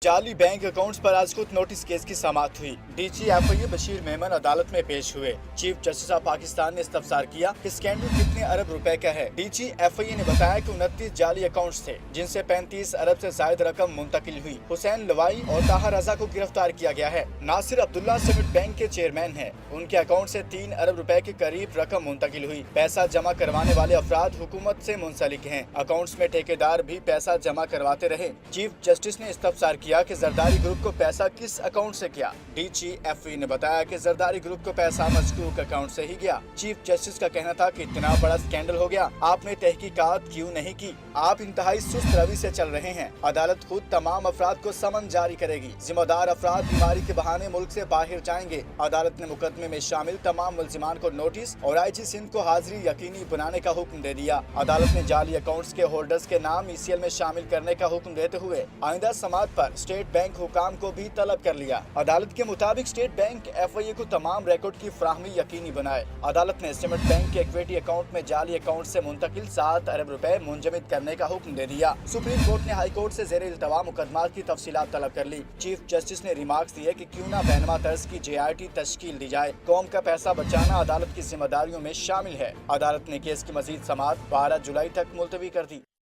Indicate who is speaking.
Speaker 1: जाली bank accounts पर आज कुछ नोटिस केस की समाप्त हुई। डीजी एफआई बशीर मेमन अदालत में पेश हुए। चीफ जस्टिस ऑफ पाकिस्तान ने इस्तफसार किया कि स्कैंडल कितने अरब रुपए का है। डीजी एफआई ने बताया कि 29 जाली अकाउंट्स थे, जिनसे 35 अरब से ज्यादा रकम मुंतकिल हुई। हुसैन लवाई और ताहा रजा को गिरफ्तार किया गया है। नासिर अब्दुल्ला सिमेंट बैंक के चेयरमैन हैं। उनके अकाउंट से 3 अरब रुपए के करीब रकम मुंतकिल हुई। पैसा जमा करवाने वाले अफराद हुकूमत से मुंसलिक हैं। अकाउंट्स में ठेकेदार भी पैसा जमा करवाते रहे। चीफ जस्टिस ने इस्तफसार किया कि जरदारी ग्रुप को पैसा किस अकाउंट से गया। डीजीएफई ने बताया कि जरदारी ग्रुप को पैसा मज़कूर अकाउंट से ही गया। चीफ जस्टिस का कहना था कि इतना बड़ा स्कैंडल हो गया, आपने तहकीकात क्यों नहीं की? आप इंतहाई सुस्त रवि से चल रहे हैं। अदालत खुद तमाम अफराद को समन जारी करेगी। जिम्मेदार अफराद बीमारी के बहाने मुल्क से बाहर जाएंगे। अदालत ने मुकदमे में शामिल तमाम मुल्जिमान को नोटिस और आईजी सिंध को हाजिरी यकीनी बनाने का हुक्म दे दिया। अदालत ने जाली अकाउंट्स के होल्डर्स के नाम ईसीएल में शामिल करने का हुक्म देते हुए आइंदा समात पर स्टेट बैंक हुकाम को भी तलब कर लिया। अदालत के मुताबिक स्टेट बैंक एफआईए को तमाम रिकॉर्ड की फ्राहमी यकीनी बनाए। अदालत ने सिमेंट बैंक के इक्विटी अकाउंट में जाली अकाउंट से मुंतकिल 7 अरब रुपए मुंजमद करने का हुक्म दे दिया। सुप्रीम कोर्ट ने हाई कोर्ट से ज़ेर इल्तवा मुकदमात की तफसीलात तलब कर ली। चीफ जस्टिस ने रिमार्क्स दिए कि क्यों ना बैनमा तर्ज की JRT तश्कील दी जाए। कौम का पैसा बचाना अदालत की जिम्मेदारियों में शामिल है। अदालत ने केस की मजीद समाअत 12 जुलाई तक मुलतवी कर दी।